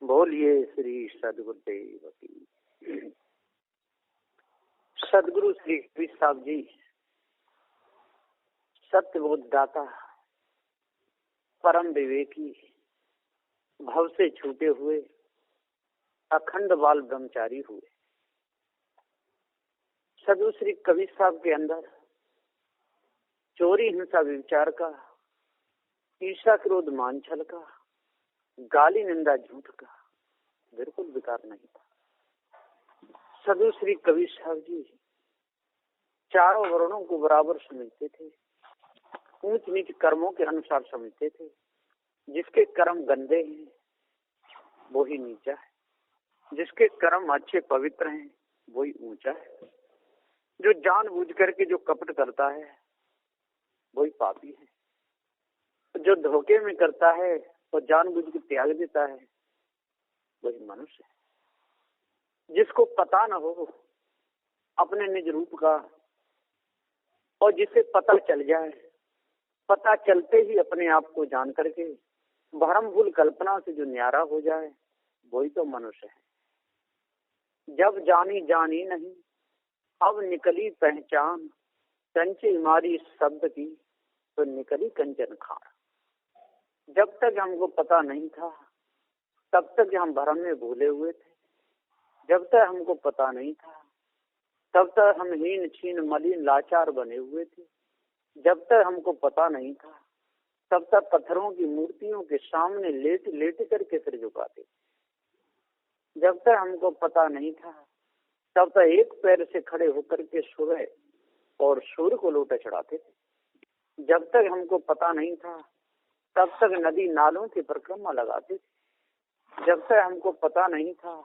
बोलिए श्री सदगुरुदेव की। सदगुरु श्री कबीर साहब जी सत्य बोधदाता, परम विवेकी, भव से छूटे हुए अखंड बाल ब्रह्मचारी हुए। सदगुरु श्री कबीर साहब के अंदर चोरी, हिंसा, विचार का, ईर्ष्या, क्रोध, मान, छल का, गाली, निंदा, झूठ का बिल्कुल विकार नहीं था। सदगुरु श्री कबीर साहब जी चारों वर्णों को बराबर समझते थे, ऊंच नीच कर्मों के अनुसार समझते थे। जिसके कर्म गंदे हैं वो ही नीचा है, जिसके कर्म अच्छे पवित्र हैं वही ऊंचा है। जो जानबूझ करके जो कपट करता है वही पापी है, जो धोखे में करता है और जानबूझ के त्याग देता है वही मनुष्य है। जिसको पता न हो अपने निज रूप का और जिसे पता चल जाए, पता चलते ही अपने आप को जान करके भ्रम भूल कल्पना से जो न्यारा हो जाए वही तो मनुष्य है। जब जानी जानी नहीं अब निकली पहचान, कंचे मारी शब्द की तो निकली कंचन खान। जब तक हमको पता नहीं था तब तक हम भ्रम में भूले हुए थे। जब तक हमको पता नहीं था तब तक हम हीन छीन मलिन लाचार बने हुए थे। जब तक हमको पता नहीं था तब तक पत्थरों की मूर्तियों के सामने लेट लेट करके सिर झुकाते। जब तक हमको पता नहीं था तब तक एक पैर से खड़े होकर के सूर्य और सूर्य को लोटा चढ़ाते थे। जब तक हमको पता नहीं था तब तक नदी नालों की परिक्रमा लगाते थे। जब तक हमको पता नहीं था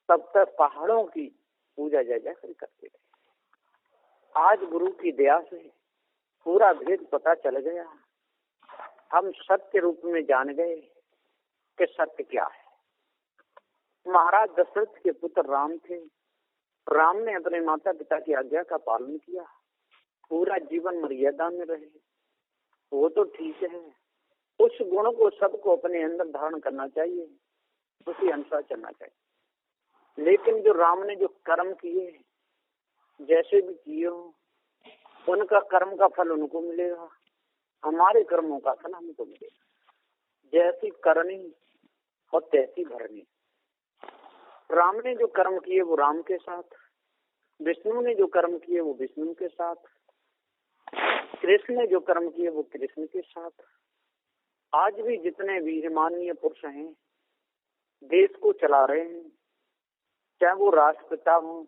तब तक पहाड़ों की पूजा जय करते थे। आज गुरु की दया से पूरा भेद पता चल गया। हम सत्य रूप में जान गए कि सत्य क्या है। महाराज दशरथ के पुत्र राम थे। राम ने अपने माता पिता की आज्ञा का पालन किया, पूरा जीवन मर्यादा में रहे, वो तो ठीक है। उस गुण को सबको अपने अंदर धारण करना चाहिए, उसी अनुसार चलना चाहिए। लेकिन जो राम ने जो कर्म किए, जैसे भी किए हो, उनका कर्म का फल उनको मिलेगा, हमारे कर्मों का फल हमको मिलेगा। जैसी करनी और तैसी भरनी। राम ने जो कर्म किए वो राम के साथ, विष्णु ने जो कर्म किए वो विष्णु के साथ, कृष्ण ने जो कर्म किए वो कृष्ण के साथ। आज भी जितने वीर माननीय पुरुष हैं, देश को चला रहे हैं, चाहे वो राष्ट्रपिता हो,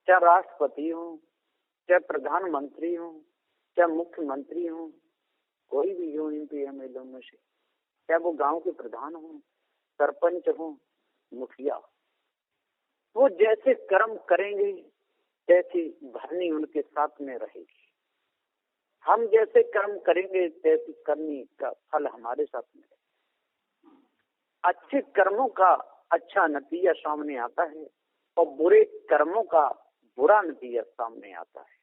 चाहे राष्ट्रपति हो, चाहे प्रधानमंत्री हो, चाहे मुख्यमंत्री हो, कोई भी हो MP MLA में से, चाहे वो गांव के प्रधान हो, सरपंच हो, मुखिया, वो जैसे कर्म करेंगे तैसी भरनी उनके साथ में रहेगी। हम जैसे कर्म करेंगे तैसी करनी का फल हमारे साथ में रहेगा। अच्छे कर्मों का अच्छा नतीजा सामने आता है और बुरे कर्मों का बुरा नतीजा सामने आता है।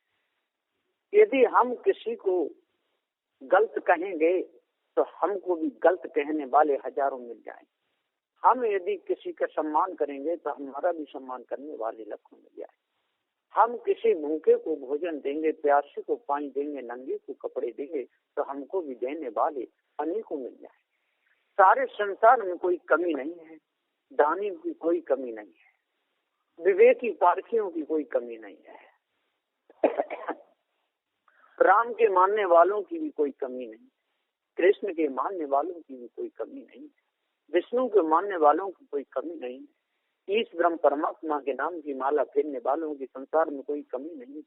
यदि हम किसी को गलत कहेंगे तो हमको भी गलत कहने वाले हजारों मिल जाएंगे। हम यदि किसी का सम्मान करेंगे तो हमारा भी सम्मान करने वाले लाखों मिल जाए। हम किसी भूखे को भोजन देंगे, प्यासे को पानी देंगे, नंगे को कपड़े देंगे तो हमको भी देने वाले अनेकों मिल जाए। सारे संसार में कोई कमी नहीं है, दानी की कोई कमी नहीं है, विवेकी पारखियों की कोई कमी नहीं है। राम के मानने वालों की भी कोई कमी नहीं, कृष्ण के मानने वालों की भी कोई कमी नहीं, विष्णु के मानने वालों की कोई कमी नहीं, ईश ब्रह्म परमात्मा के नाम की माला फेरने वालों की संसार में कोई कमी नहीं,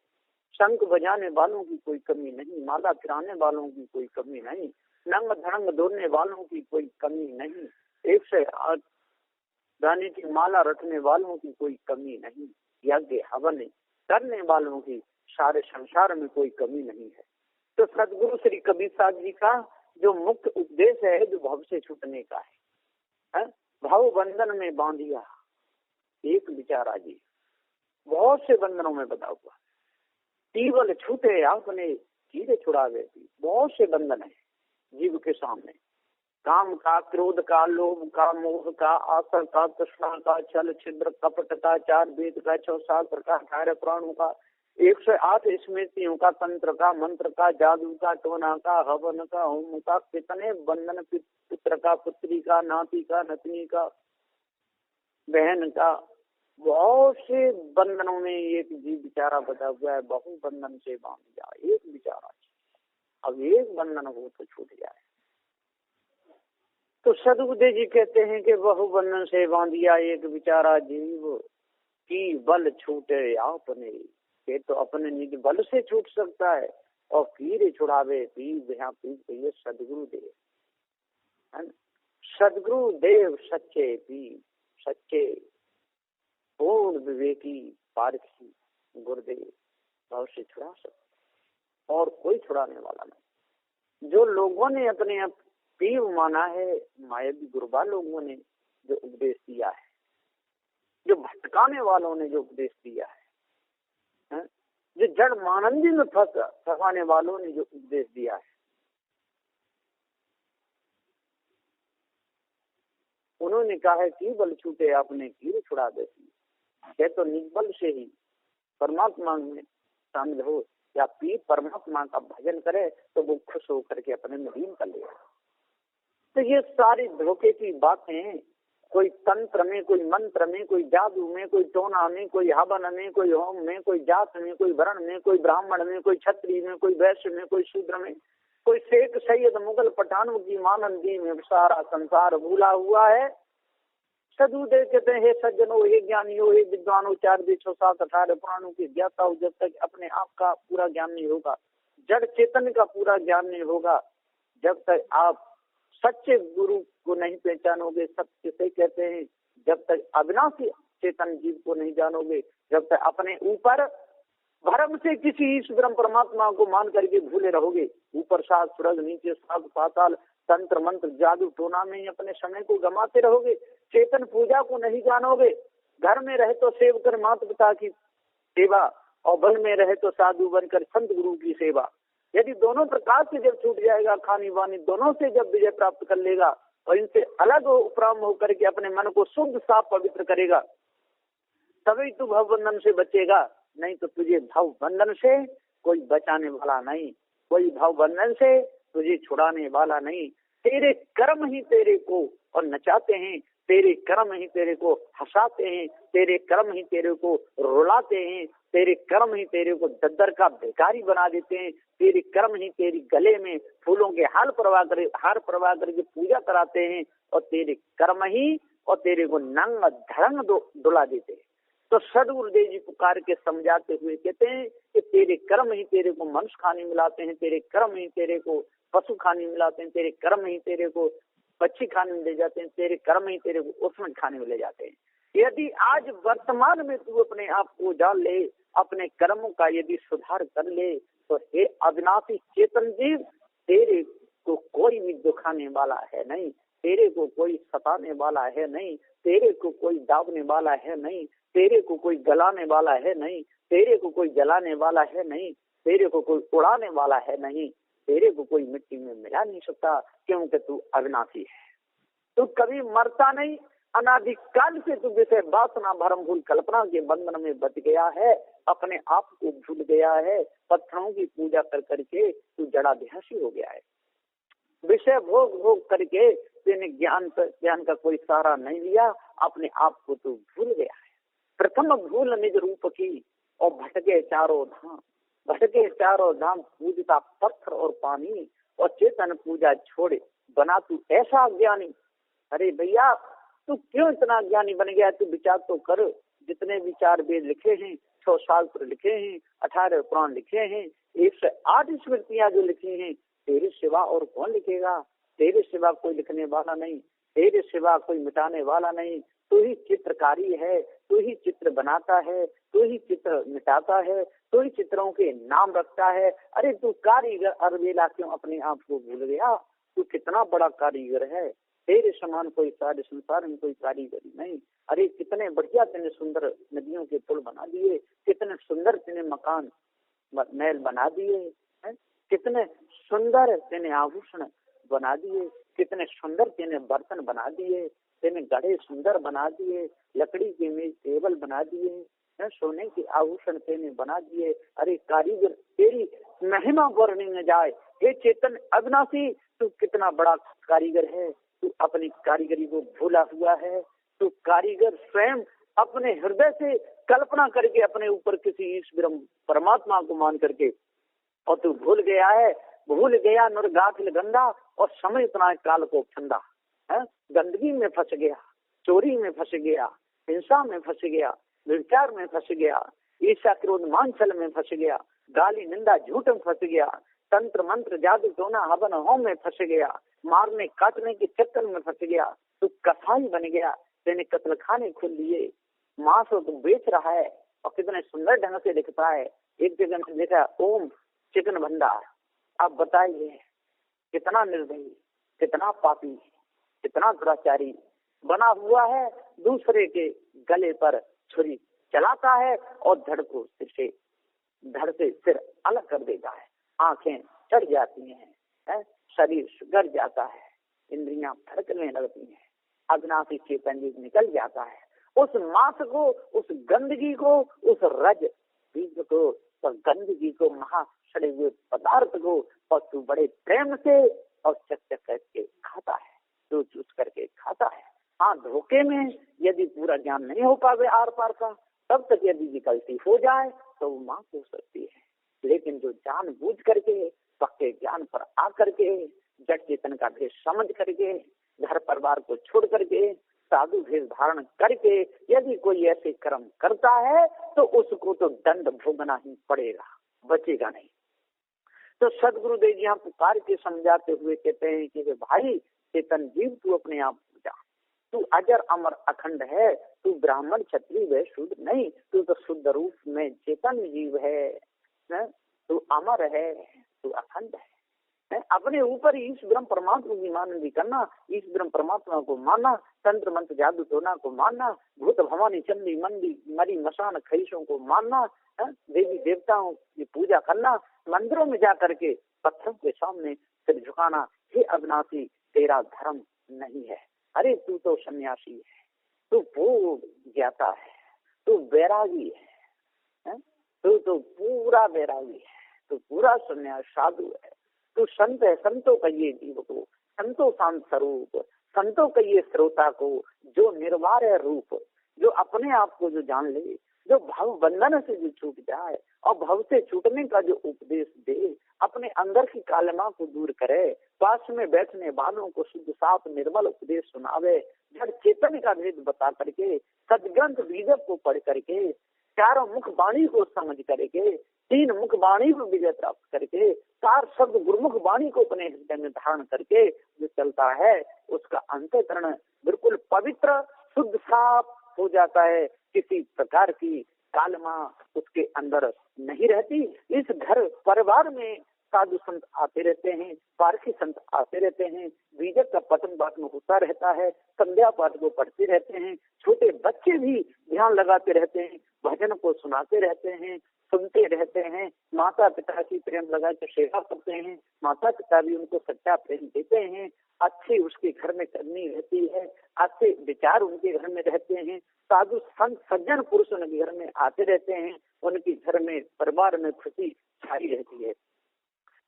शंख बजाने वालों की कोई कमी नहीं, माला फिराने वालों की कोई कमी नहीं, नंग धड़ंग दौड़ने वालों की कोई कमी नहीं, 108 गाने की माला रखने वालों की कोई कमी नहीं, यज्ञ हवन करने वालों की सारे संसार में कोई कमी नहीं है। तो सदगुरु श्री कबीर साहब जी का जो मुख्य उपदेश है, जो भव से छूटने का है, भाव बंधन में बांधिया एक विचारा जी, बहुत से बंधनों में बता हुआ, केवल छूटे आपने कीड़े छुड़ा गए। बहुत से बंधन है जीव के सामने, काम का, क्रोध का, लोभ का, मोह का, आशा का, तृष्णा का, छल छिद्र कपट का, 4 वेद का, 6 शास्त्र का, 18 पुराणों का, 108 स्मृतियों का, तंत्र का, मंत्र का, जादू का, टोना का, हवन का, होम का, कितने बंधन, पुत्र का, पुत्री का, नाती का, नतनी का, बहन का, बहुत से बंधनों में एक जीव बेचारा बचा हुआ है। बहु बंधन से बांध जाए एक बेचारा, अब एक बंधन हो तो छूट जाए। तो सदगुरुदेव जी कहते हैं कि बहु बंधन से बांधिया एक बेचारा जीव की बल छूटे आपने, ये तो अपने निज बल से छूट सकता है। और पीर छुड़ावे पीर, यहाँ पीर सदगुरुदेव है। सदगुरुदेव सच्चे पीर, सच्चे पूर्ण विवेकी पारखी गुरुदेव भाव से छुड़ा सकते, और कोई छुड़ाने वाला नहीं। जो लोगों ने अपने आप पीर माना है, मायावी गुरुबा लोगों ने जो उपदेश दिया है, जो भटकाने वालों ने जो उपदेश दिया है, जो जड़ मानंदी में फंसाने वालों ने जो उपदेश दिया है, उन्होंने कहा है कि बल छूटे आपने कीर छुड़ा देती है। तो निबल से ही परमात्मा में शामिल हो, या पीर परमात्मा का भजन करे तो वो खुश होकर के अपने में लीन कर लेगा। तो ये सारी धोखे की बातें, कोई तंत्र में, कोई मंत्र में, कोई जादू में, कोई टोना में, कोई हवन में, कोई होम में, कोई जात में, कोई वर्ण में, कोई ब्राह्मण में, कोई क्षत्रिय में, कोई वैश्य में, कोई शूद्र में, कोई शेख सैयद मुगल पठान की मानंदी में सारा संसार भूला हुआ है। सदगुरुदेव कहते हैं, हे सज्जनों, हे ज्ञानियों, हे विद्वानों, 4 वेद 6 शास्त्र 18 पुराणों की ज्ञाता हो, जब तक अपने आप का पूरा ज्ञान नहीं होगा, जड़ चेतन का पूरा ज्ञान नहीं होगा, जब तक आप सच्चे गुरु को नहीं पहचानोगे, सत्य से कहते हैं, जब तक अविनाशी चेतन जीव को नहीं जानोगे, जब तक अपने ऊपर भ्रम से किसी ईश्वर परमात्मा को मान करके भूले रहोगे, ऊपर 7 स्वर्ग, नीचे 7 पाताल, तंत्र मंत्र जादू टोना में अपने समय को गमाते रहोगे, चेतन पूजा को नहीं जानोगे। घर में रहे तो सेव कर माता पिता की सेवा, और वन में रहे तो साधु बनकर संत गुरु की सेवा। यदि दोनों प्रकार से जब छूट जाएगा, खानी वानी दोनों से जब विजय प्राप्त कर लेगा, और इनसे अलग उपराम होकर के अपने मन को शुद्ध साफ पवित्र करेगा, तभी तू भव बंधन से बचेगा। नहीं तो तुझे भव बंधन से कोई बचाने वाला नहीं, कोई भव बंधन से तुझे छुड़ाने वाला नहीं। तेरे कर्म ही तेरे को और नचाते हैं, तेरे कर्म ही तेरे को हंसाते हैं, तेरे कर्म ही तेरे को रुलाते हैं, तेरे कर्म ही तेरे को दद्दर का भिखारी बना देते हैं, तेरे कर्म ही तेरी गले में फूलों के हार परवा करके पूजा कराते हैं, और तेरे कर्म ही और तेरे को नंग धड़ंग डुला देते हैं। तो सदगुरुदेव जी पुकार के समझाते हुए कहते हैं कि तेरे कर्म ही तेरे को मनुष्य खाने मिलाते हैं, तेरे कर्म ही तेरे को पशु खाने मिलाते हैं, तेरे कर्म ही तेरे को पक्षी खाने में ले जाते हैं, तेरे कर्म ही तेरे को उसमें खाने में ले जाते हैं। यदि आज वर्तमान में तू अपने आप को जान ले, अपने कर्मों का यदि सुधार कर ले, तो हे अविनाशी चेतन जीव, तेरे को कोई भी दुखाने वाला है नहीं, तेरे को कोई सताने वाला है नहीं, तेरे को कोई दाबने वाला है नहीं, तेरे को कोई गलाने वाला है नहीं, तेरे को कोई जलाने वाला है नहीं, तेरे को कोई उड़ाने वाला है नहीं, तेरे को कोई मिट्टी में मिला नहीं सकता, क्योंकि तू अविनाशी है। तू कभी मरता नहीं, अनादिकाल से तू विषय वासना भरम भूल कल्पना के बंधन में बच गया है, अपने आप को भूल गया है, पत्थरों की पूजा कर करके तू जड़ाध्यासी हो गया है, विषय भोग भोग करके तेने ज्ञान का कोई सहारा नहीं लिया, अपने आप को तू भूल गया है। प्रथम भूल निज रूप की और भटके चारों धाम, भटके चारों धाम पूजता पत्थर और पानी, और चेतन पूजा छोड़े बना तू ऐसा ज्ञानी। अरे भैया, तू क्यों इतना ज्ञानी बन गया? तू विचार तो कर, जितने विचार वेद लिखे हैं, 6 शास्त्र लिखे हैं, 18 पुराण लिखे हैं, 108 स्मृतियां जो लिखी हैं, तेरे सिवा और कौन लिखेगा? तेरे सिवा कोई लिखने वाला नहीं, तेरे सिवा कोई मिटाने वाला नहीं। तू ही चित्रकारी है, तू ही चित्र बनाता है, तू ही चित्र मिटाता है, तू ही चित्रों के नाम रखता है। अरे तू कारीगर अरबेला क्यों अपने आप को भूल गया? तू कितना बड़ा कारीगर है, तेरे समान कोई सारे संसार में कोई कारीगरी नहीं। अरे कितने बढ़िया तेने सुंदर नदियों के पुल बना दिए, कितने सुंदर तेने मकान महल बना दिए हैं, कितने सुंदर तेने आभूषण बना दिए, कितने सुंदर तेने बर्तन बना दिए, तेने गढ़े सुंदर बना दिए, लकड़ी के मेज टेबल बना दिए, सोने के आभूषण तेने बना दिए। अरे कारीगर, तेरी महिमा वर्णन न जाए। हे चेतन अविनाशी, तू कितना बड़ा कारीगर है। तू अपनी कारीगरी को भूला हुआ है। तू कारीगर स्वयं अपने हृदय से कल्पना करके अपने ऊपर किसी ईश्वर परमात्मा को मान करके, और तू भूल गया है, भूल गया नरगाफिल गंदा, और समय इतना काल को फंदा है। गंदगी में फंस गया, चोरी में फंस गया, हिंसा में फंस गया, विचार में फंस गया, ईर्ष्या क्रोध मान छल में फंस गया, गाली निंदा झूठ में फंस गया, तंत्र मंत्र जादू टोना हवन होम में फंस गया, मारने काटने के चक्कर में फंस गया। तू कसाई बन गया, तेने कत्ल खाने खोल लिए, मांस तो बेच रहा है और कितने सुंदर ढंग से लिखता है। एक जगह में लिखा ओम चिकन भंडार। आप बताइए कितना निर्दयी, कितना पापी, कितना दुराचारी बना हुआ है। दूसरे के गले पर छुरी चलाता है और धड़ से सिर अलग कर देता है। आंखें चढ़ जाती हैं, शरीर सुधर जाता है, इंद्रियां धड़कने लगती हैं, अविनाशी चेतन जी निकल जाता है। उस मांस को, उस गंदगी को, उस रज बीज को, उस गंदगी को, महा सड़े हुए पदार्थ को, और तू बड़े प्रेम से और चक चक करके खाता है, तू चूस करके खाता है। हाँ, धोखे में यदि पूरा ज्ञान नहीं हो पावे आर पार का, तब तक यदि विकल्पी हो जाए तो वो मां हो सकती है। लेकिन जो जान बूझ करके, पक्के ज्ञान पर आ करके, जड़ चेतन का भेद समझ करके, घर परिवार को छोड़ करके, साधु भेद धारण करके यदि कोई ऐसे कर्म करता है तो उसको तो दंड भोगना ही पड़ेगा, बचेगा नहीं। तो सदगुरुदेव जी यहाँ पुकार के समझाते हुए कहते हैं कि भाई चेतन जीव, तू अपने आप जा, तू अजर अमर अखंड है, तू ब्राह्मण क्षत्रिय व शूद्र नहीं, तू तो शुद्ध रूप में चेतन जीव है, तू अमर है, तू अखंड है। अपने ऊपर ईश ब्रह्म परमात्मा की मान भी करना, ईश ब्रह्म परमात्मा को मानना, तंत्र मंत्र जादू टोना को मानना, भूत भवानी चंडी मंडी मरी मसान खरीशों को मानना, देवी देवताओं की पूजा करना, मंदिरों में जा करके पत्थरों के सामने सिर झुकाना, हे अविनाशी तेरा धर्म नहीं है। अरे तू तो सन्यासी है, तू भोग ज्ञाता है, तू वैरागी है, तू तो पूरा वैरागी है, तू पूरा सन्यास साधु है, तू संत है, संतों का ये जीव को, संतों शांत स्वरूप, संतों का ये श्रोता को, जो निर्वार है रूप, जो अपने आप को जो जान ले, जो भव बंधन से जो छूट जाए और भव से छूटने का जो उपदेश दे, अपने अंदर की कालिमा को दूर करे, पास में बैठने वालों को शुद्ध साफ निर्मल उपदेश सुनावे, जड़ चेतन का भेद बता करके, सदग्रंथ बीजक को पढ़ करके, चारों मुख वाणी को समझ करके, तीन मुख वाणी को विजय प्राप्त करके, चार शब्द गुरुमुख वाणी को अपने हृदय में धारण करके जो चलता है, उसका अंतःकरण बिल्कुल पवित्र शुद्ध साफ हो जाता है। किसी प्रकार की कालमा उसके अंदर नहीं रहती। इस घर परिवार में साधु संत आते रहते हैं, पारखी संत आते रहते हैं, बीजक का पठन पाठ में होता रहता है, संध्या पाठ को पढ़ते रहते हैं, छोटे बच्चे भी ध्यान लगाते रहते हैं, भजन को सुनाते रहते हैं, सुनते रहते हैं, माता पिता की प्रेम लगा के सेवा करते हैं, माता पिता भी उनको सच्चा प्रेम देते हैं, अच्छी उसके घर में करनी रहती है, अच्छे विचार उनके घर में रहते हैं, साधु संत सज्जन पुरुष उनके घर में आते रहते हैं, उनके घर में परिवार में खुशी छाई रहती है।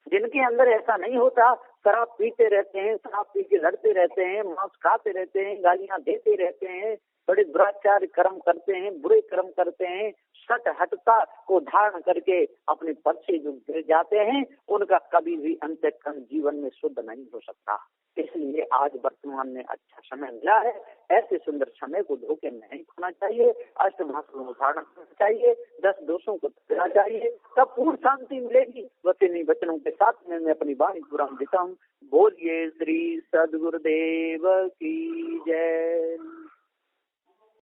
जिनके अंदर ऐसा नहीं होता, शराब पीते रहते हैं, शराब पी के लड़ते रहते हैं, मांस खाते रहते हैं, गालियां देते रहते हैं, बड़े दुराचार कर्म करते हैं, बुरे कर्म करते हैं, सट हटता को धारण करके अपने पद से जो गिर जाते हैं, उनका कभी भी अंतःकरण जीवन में शुद्ध नहीं हो सकता। इसलिए आज वर्तमान में अच्छा समय मिला है, ऐसे सुंदर समय को धोखे नहीं खोना चाहिए, अष्टभाषण को धारण करना चाहिए, 10 दोषों को देना चाहिए, तब पूर्ण शांति मिलेगी। वचनी वचनों के साथ में मैं अपनी वाणी पूरा देता हूँ। बोलिए श्री सदगुरुदेव की जय।